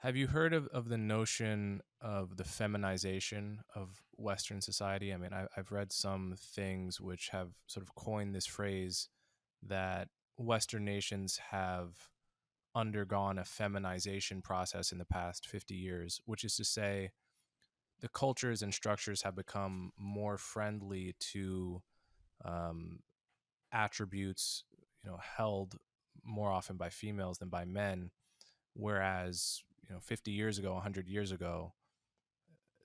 Have you heard of the notion of the feminization of Western society? I mean, I've read some things which have sort of coined this phrase that Western nations have undergone a feminization process in the past 50 years, which is to say, the cultures and structures have become more friendly to um, attributes, held more often by females than by men. Whereas, 50 years ago, 100 years ago,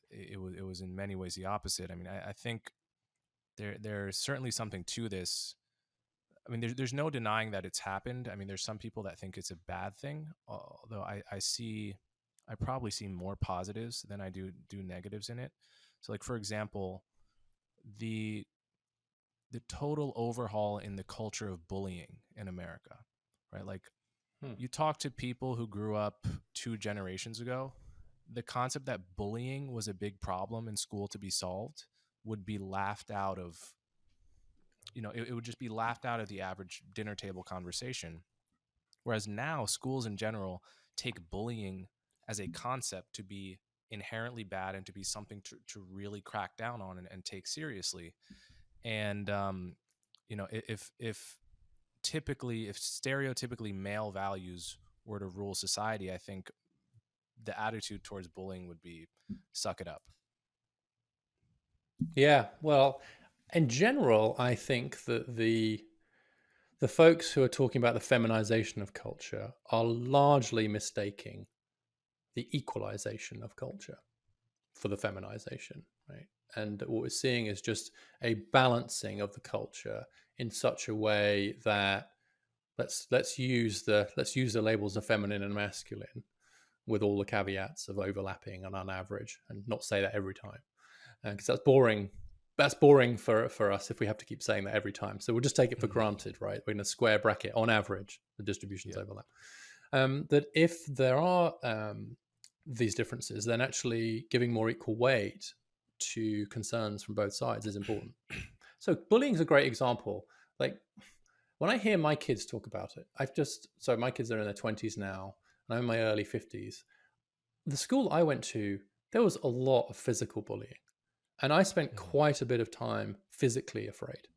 it was in many ways the opposite. I mean, I think there's certainly something to this. I mean, there's no denying that it's happened. I mean, there's some people that think it's a bad thing, although I probably see more positives than I do negatives in it. So, like, for example, the the total overhaul in the culture of bullying in America, right? Like, Hmm. you talk to people who grew up 2 generations ago, the concept that bullying was a big problem in school to be solved would be laughed out of, it would just be laughed out of the average dinner table conversation. Whereas now, schools in general take bullying as a concept to be inherently bad and to be something to really crack down on and take seriously. And, if stereotypically male values were to rule society, I think the attitude towards bullying would be suck it up. Yeah, well, in general, I think that the folks who are talking about the feminization of culture are largely mistaking the equalization of culture for the feminization, right? And what we're seeing is just a balancing of the culture in such a way that let's use the labels of feminine and masculine with all the caveats of overlapping and on average, and not say that every time because that's boring. That's boring for us if we have to keep saying that every time. So we'll just take it for Mm. granted, right? We're in a square bracket on average. The distributions Yeah. overlap. That if there are these differences, then actually giving more equal weight to concerns from both sides is important. So bullying is a great example. Like when I hear my kids talk about it, so my kids are in their 20s now, and I'm in my early 50s. The school I went to, there was a lot of physical bullying. And I spent Mhm. quite a bit of time physically afraid.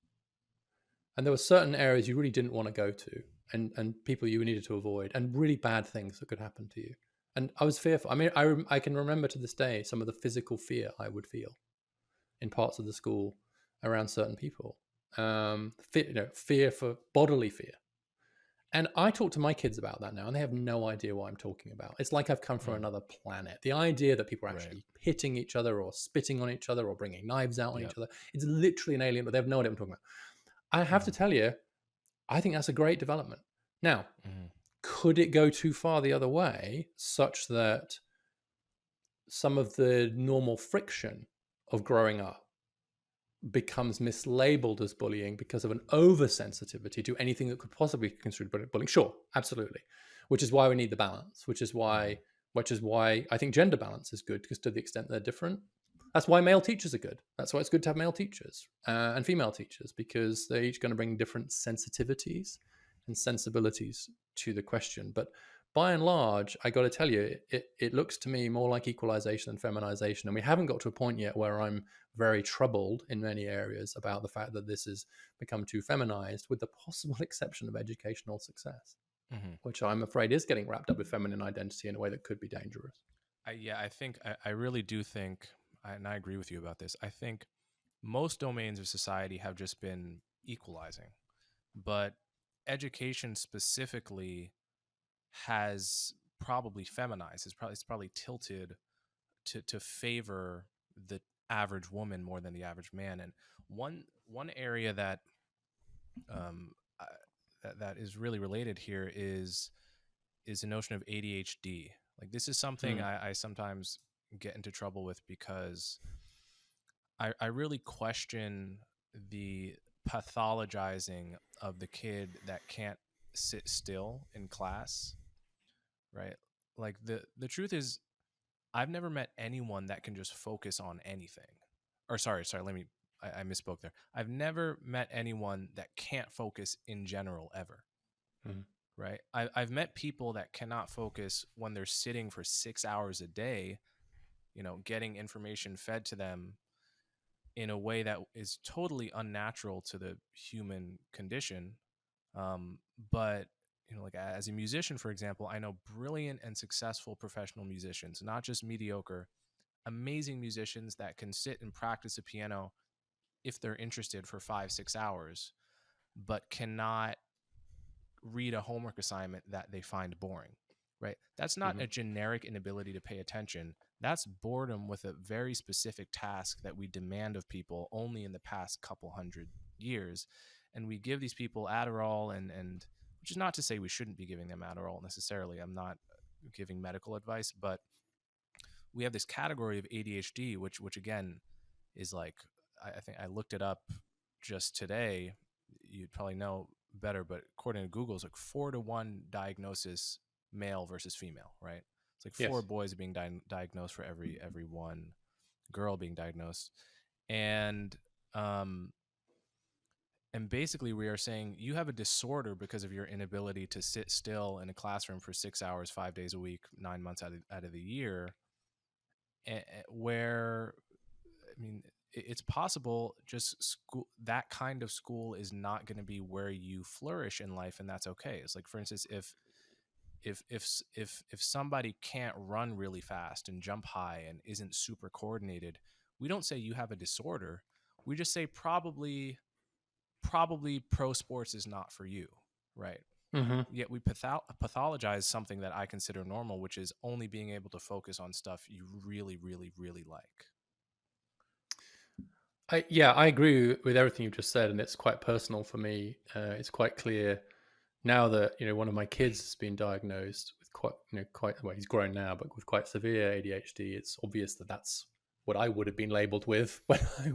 And there were certain areas you really didn't want to go to and people you needed to avoid and really bad things that could happen to you. And I was fearful. I mean, I can remember to this day some of the physical fear I would feel in parts of the school around certain people. Fear for bodily fear. And I talk to my kids about that now, and they have no idea what I'm talking about. It's like I've come from Mm. another planet. The idea that people are Right. actually hitting each other or spitting on each other or bringing knives out on Yep. each other, it's literally an alien, but they have no idea what I'm talking about. I have to Mhm. tell you, I think that's a great development. Now, Mhm. could it go too far the other way, such that some of the normal friction of growing up becomes mislabeled as bullying because of an oversensitivity to anything that could possibly be considered bullying? Sure, absolutely. Which is why we need the balance. Mhm. Which is why I think gender balance is good, because to the extent they're different, that's why male teachers are good. That's why it's good to have male teachers and female teachers, because they're each going to bring different sensitivities and sensibilities to the question. But by and large, I got to tell you, it looks to me more like equalization than feminization. And we haven't got to a point yet where I'm very troubled in many areas about the fact that this has become too feminized, with the possible exception of educational success, Mhm. which I'm afraid is getting wrapped up with feminine identity in a way that could be dangerous. I think I really do think, and I agree with you about this. I think most domains of society have just been equalizing, but education specifically has probably feminized. It's probably tilted to favor the average woman more than the average man. And one area um, uh, that is really related here is the notion of ADHD. Like, this is something Hmm. I sometimes get into trouble with because I really question the pathologizing of the kid that can't sit still in class, right? Like, the truth is, I've never met anyone that can just focus on anything. Or sorry, I misspoke there. I've never met anyone that can't focus in general ever, Hmm. right? I've met people that cannot focus when they're sitting for 6 hours a day, getting information fed to them in a way that is totally unnatural to the human condition. Um, but like as a musician, for example, I know brilliant and successful professional musicians, not just mediocre, amazing musicians that can sit and practice a piano if they're interested for 5 6 hours, but cannot read a homework assignment that they find boring, right? That's not Mm-hmm. a generic inability to pay attention. That's boredom with a very specific task that we demand of people only in the past couple hundred years. And we give these people Adderall, and which is not to say we shouldn't be giving them Adderall necessarily. I'm not giving medical advice, but we have this category of ADHD, which again is like, I think I looked it up just today. You'd probably know better, but according to Google, it's like 4-to-1 diagnosis, male versus female, right? It's like four Yes. boys being diagnosed for every one girl being diagnosed, and um, and basically we are saying you have a disorder because of your inability to sit still in a classroom for 6 hours, 5 days a week, 9 months out of the year, where I mean, it's possible just school, that kind of school is not going to be where you flourish in life, and that's okay. It's like, for instance, if somebody can't run really fast and jump high and isn't super coordinated, we don't say you have a disorder. We just say probably pro sports is not for you, right? Mm-hmm. Yet we pathologize something that I consider normal, which is only being able to focus on stuff you really, really, really like. I agree with everything you've just said, and it's quite personal for me. It's quite clear now that one of my kids has been diagnosed with quite well, he's grown now, but with quite severe ADHD. It's obvious that that's what I would have been labeled with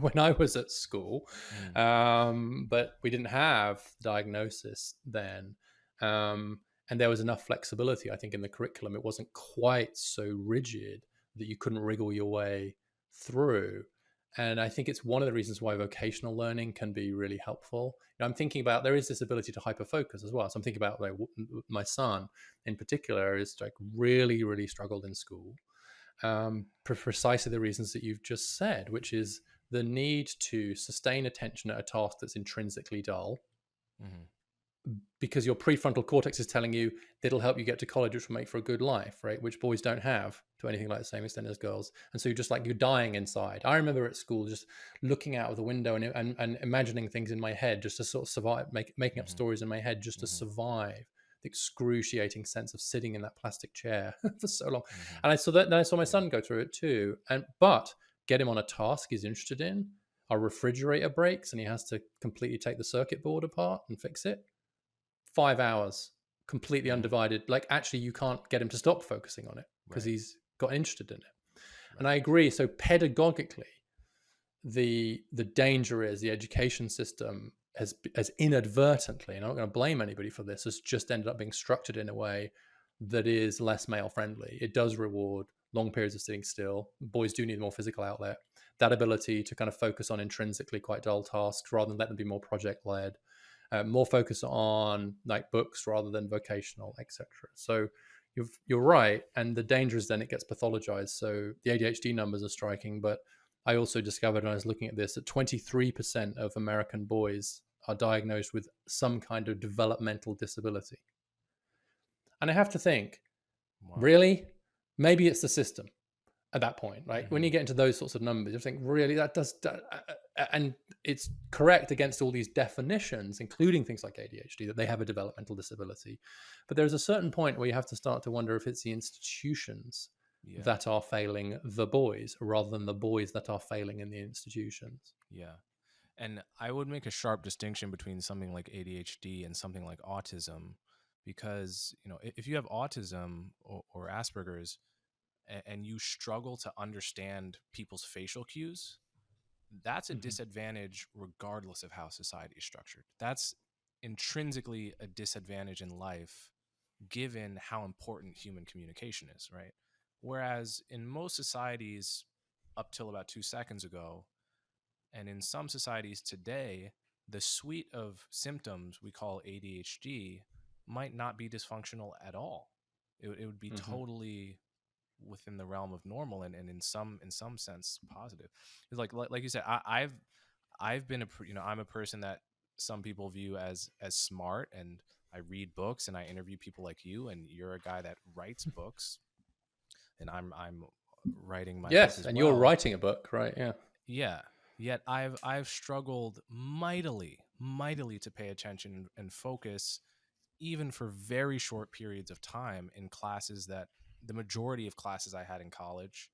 when I was at school, Mm. but we didn't have the diagnosis then. And there was enough flexibility, I think, in the curriculum. It wasn't quite so rigid that you couldn't wriggle your way through. And I think it's one of the reasons why vocational learning can be really helpful. I'm thinking about, there is this ability to hyper focus as well. So I'm thinking about like my son in particular is like really, really struggled in school, for precisely the reasons that you've just said, which is the need to sustain attention at a task that's intrinsically dull, Mm-hmm. because your prefrontal cortex is telling you that it'll help you get to college, which will make for a good life, right? Which boys don't have to anything like the same extent as girls. And so you're dying inside. I remember at school just looking out of the window and imagining things in my head just to sort of survive, making up Mm-hmm. stories in my head just to Mm-hmm. survive the excruciating sense of sitting in that plastic chair for so long. Mm-hmm. And I saw that, then I saw my Yeah. son go through it too. But get him on a task he's interested in. Our refrigerator breaks and he has to completely take the circuit board apart and fix it. 5 hours, completely Mm-hmm. undivided. Like actually, you can't get him to stop focusing on it because Right. he's got interested in it. And Right. I agree. So pedagogically, the danger is the education system has inadvertently, and I'm not going to blame anybody for this, has just ended up being structured in a way that is less male friendly. It does reward long periods of sitting still. Boys do need more physical outlet. That ability to kind of focus on intrinsically quite dull tasks rather than let them be more project led, more focus on like books rather than vocational, etc. So you're right, and the danger is then it gets pathologized. So the ADHD numbers are striking, but I also discovered when I was looking at this that 23% of American boys are diagnosed with some kind of developmental disability. And I have to think, Wow. really? Maybe it's the system at that point, right? When Mm-hmm. you get into those sorts of numbers, you think, really, and it's correct against all these definitions, including things like ADHD, that they have a developmental disability. But there's a certain point where you have to start to wonder if it's the institutions Yeah. that are failing the boys rather than the boys that are failing in the institutions. Yeah. And I would make a sharp distinction between something like ADHD and something like autism, because, if you have autism or Asperger's, and you struggle to understand people's facial cues, that's a Mm-hmm. disadvantage regardless of how society is structured. That's intrinsically a disadvantage in life given how important human communication is, right? Whereas in most societies up till about 2 seconds ago, and in some societies today, the suite of symptoms we call ADHD might not be dysfunctional at all. It would be Mm-hmm. totally within the realm of normal, and in some sense positive. It's like you said, I've been I'm a person that some people view as smart, and I read books and I interview people like you, and you're a guy that writes books, and I'm writing my book Yes, as and you're well. writing a book, right? Yeah. Yeah. Yet I've struggled mightily to pay attention and focus, even for very short periods of time, in classes that the majority of classes I had in college,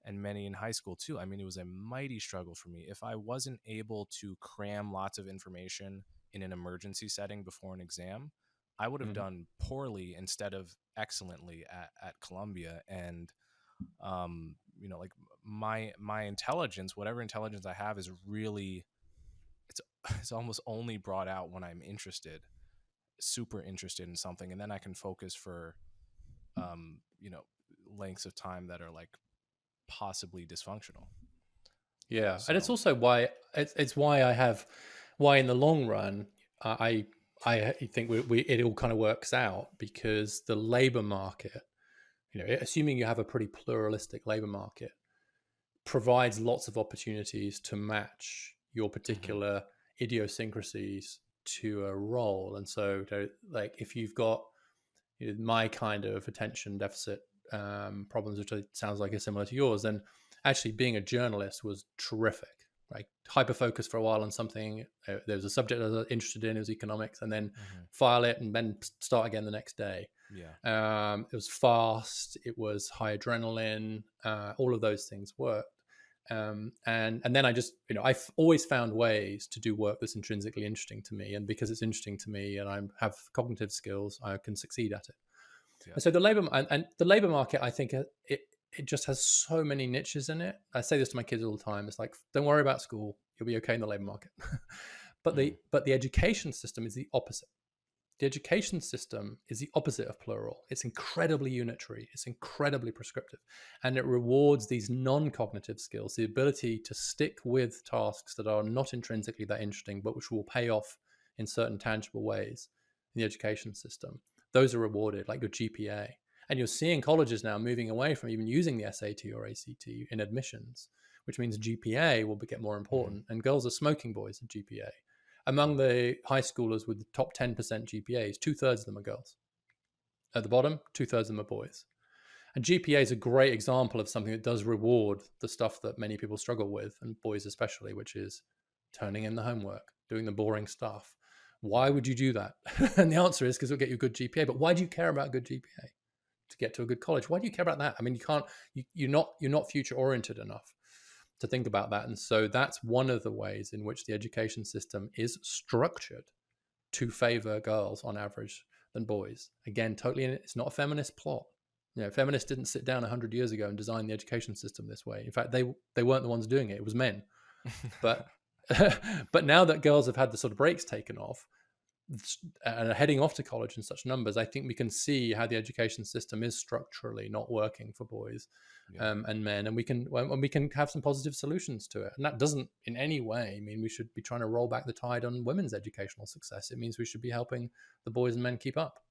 and many in high school too. I mean, it was a mighty struggle for me. If I wasn't able to cram lots of information in an emergency setting before an exam, I would have Mm-hmm. done poorly instead of excellently at Columbia. And like my intelligence, whatever intelligence I have, is really, it's it's almost only brought out when I'm interested, super interested in something, and then I can focus for um, you know, lengths of time that are like possibly dysfunctional. Yeah, and it's So, also why it's why I have why in the long run I think it all kind of works out because the labor market, assuming you have a pretty pluralistic labor market, provides lots of opportunities to match your mhm, particular idiosyncrasies to a role. And so, like, if you've got my kind of attention deficit problems, which sounds like is similar to yours, then actually being a journalist was terrific. Like hyper focus for a while on something. There was a subject I was interested in, it was economics, and then mhm, file it and then start again the next day. yeah, It was fast, it was high adrenaline, all of those things worked. And then I just, I've always found ways to do work that's intrinsically interesting to me, and because it's interesting to me and I have cognitive skills, I can succeed at it. yeah, And so the labor market, I think it just has so many niches in it. I say this to my kids all the time. It's like, don't worry about school, you'll be okay in the labor market. but mm, the education system is the opposite. The education system is the opposite of plural. It's incredibly unitary, it's incredibly prescriptive, and it rewards these non cognitive skills, the ability to stick with tasks that are not intrinsically that interesting, but which will pay off in certain tangible ways in the education system. Those are rewarded, like your GPA. And you're seeing colleges now moving away from even using the SAT or ACT in admissions, which means GPA will get more mhm, important. And girls are smoking boys at GPA. Among mm, the high schoolers with the top 10% GPAs, two-thirds of them are girls. At the bottom, two-thirds of them are boys. And GPA is a great example of something that does reward the stuff that many people struggle with, and boys especially, which is turning in the homework, doing the boring stuff. Why would you do that? And the answer is because it'll get you a good GPA. But why do you care about good GPA? To get to a good college? Why do you care about that? I mean, you can't. You're not future oriented enough to think about that. And so that's one of the ways in which the education system is structured to favor girls on average than boys. Again, totally, it's not a feminist plot. Feminists didn't sit down 100 years ago and design the education system this way. In fact, they weren't the ones doing it. It was men. But but now that girls have had the sort of brakes taken off and are heading off to college in such numbers, I think we can see how the education system is structurally not working for boys yeah, and men, and we can have some positive solutions to it. And that doesn't in any way mean we should be trying to roll back the tide on women's educational success. It means we should be helping the boys and men keep up.